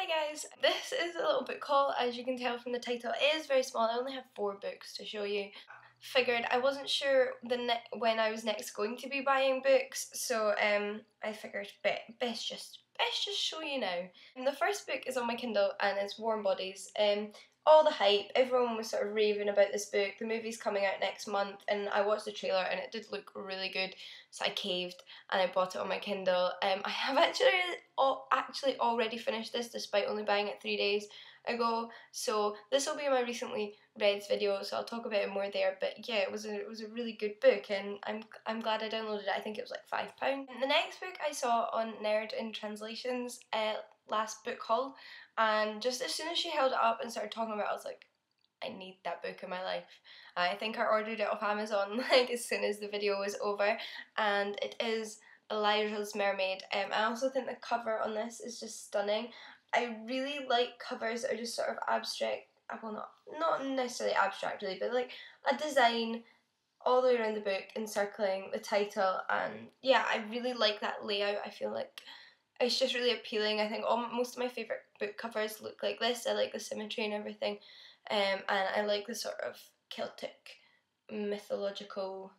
Hi guys, this is a little book haul. As you can tell from the title, it is very small. I only have 4 books to show you. Figured I wasn't sure when I was next going to be buying books, so I figured best just show you now. And the first book is on my Kindle and it's Warm Bodies. All the hype, everyone was sort of raving about this book. The movie's coming out next month and I watched the trailer and it did look really good, so I caved and I bought it on my Kindle. I have actually already finished this despite only buying it 3 days ago, so this will be my recently reads video, so I'll talk about it more there. But yeah, it was a really good book and I'm glad I downloaded it. I think it was like £5. The next book I saw on Nerd in Translations last book haul, and just as soon as she held it up and started talking about it, I was like, I need that book in my life. I think I ordered it off Amazon like as soon as the video was over, and it is Elijah's Mermaid. I also think the cover on this is just stunning. I really like covers that are just sort of abstract, well not necessarily abstract really, but like a design all the way around the book encircling the title, and yeah, I really like that layout. I feel like it's just really appealing. I think most of my favourite book covers look like this. I like the symmetry and everything, and I like the sort of Celtic mythological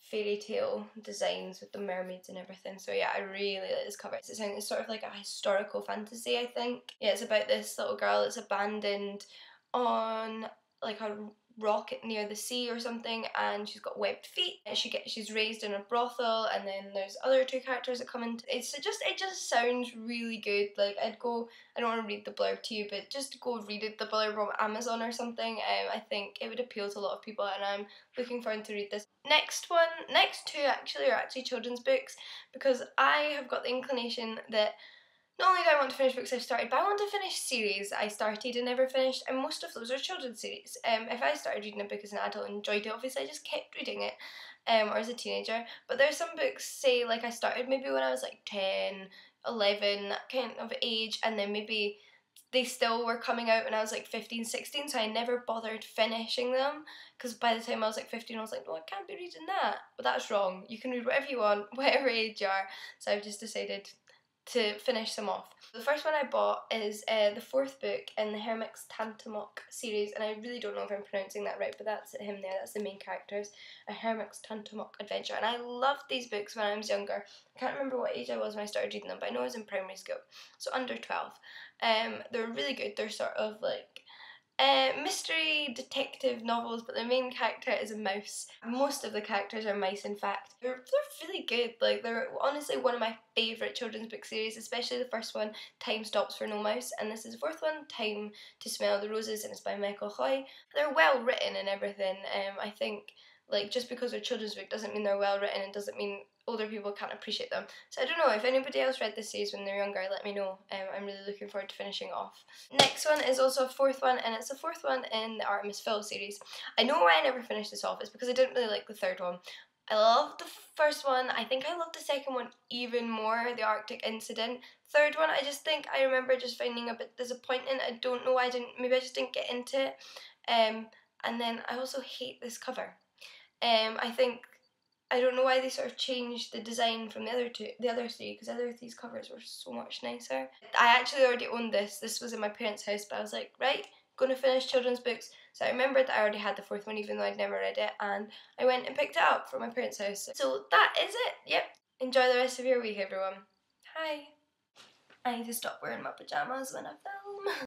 fairy tale designs with the mermaids and everything. So yeah, I really like this cover. It's sort of like a historical fantasy, I think. Yeah, it's about this little girl that's abandoned on like a rock near the sea or something, and she's got webbed feet, and she's raised in a brothel, and then there's other 2 characters that come into it. It just sounds really good. Like I don't want to read the blurb to you, but just go read it, the blurb on Amazon or something. I think it would appeal to a lot of people, and I'm looking forward to read this. Next 2 actually are children's books, because I have got the inclination that not only do I want to finish books I've started, but I want to finish series I started and never finished, and most of those are children's series. If I started reading a book as an adult and enjoyed it, obviously I just kept reading it, or as a teenager. But there's some books, say, like I started maybe when I was like 10, 11, that kind of age, and then maybe they still were coming out when I was like 15, 16, so I never bothered finishing them, because by the time I was like 15 I was like, no, I can't be reading that. But that's wrong. You can read whatever you want, whatever age you are. So I've just decided to finish them off. The first one I bought is the 4th book in the Mermaids series, and I really don't know if I'm pronouncing that right, but that's him there, that's the main characters, a Mermaids adventure, and I loved these books when I was younger. I can't remember what age I was when I started reading them, but I know I was in primary school, so under 12. They're really good. They're sort of like mystery detective novels, but the main character is a mouse. Most of the characters are mice, in fact. They're really good. Like, they're honestly one of my favourite children's book series, especially the first one, Time Stops for No Mouse, and this is the 4th one, Time to Smell the Roses, and it's by Michael Hoy. They're well written and everything. I think, like, just because they're children's book doesn't mean they're well written, and doesn't mean older people can't appreciate them. So I don't know, if anybody else read this series when they're younger, let me know. I'm really looking forward to finishing it off. Next one is also a 4th one, and it's the 4th one in the Artemis Fowl series. I know why I never finished this off. It's because I didn't really like the 3rd one. I loved the first one. I think I loved the 2nd one even more, the Arctic incident. 3rd one, I just think I remember just finding a bit disappointing. I don't know why maybe I just didn't get into it. And then I also hate this cover. I don't know why they sort of changed the design from the other 3, because the other 3's covers were so much nicer. I actually already owned this. This was in my parents' house, but I was like, right, going to finish children's books. So I remembered that I already had the 4th one, even though I'd never read it, and I went and picked it up from my parents' house. So that is it. Yep. Enjoy the rest of your week, everyone. Hi. I need to stop wearing my pajamas when I've done.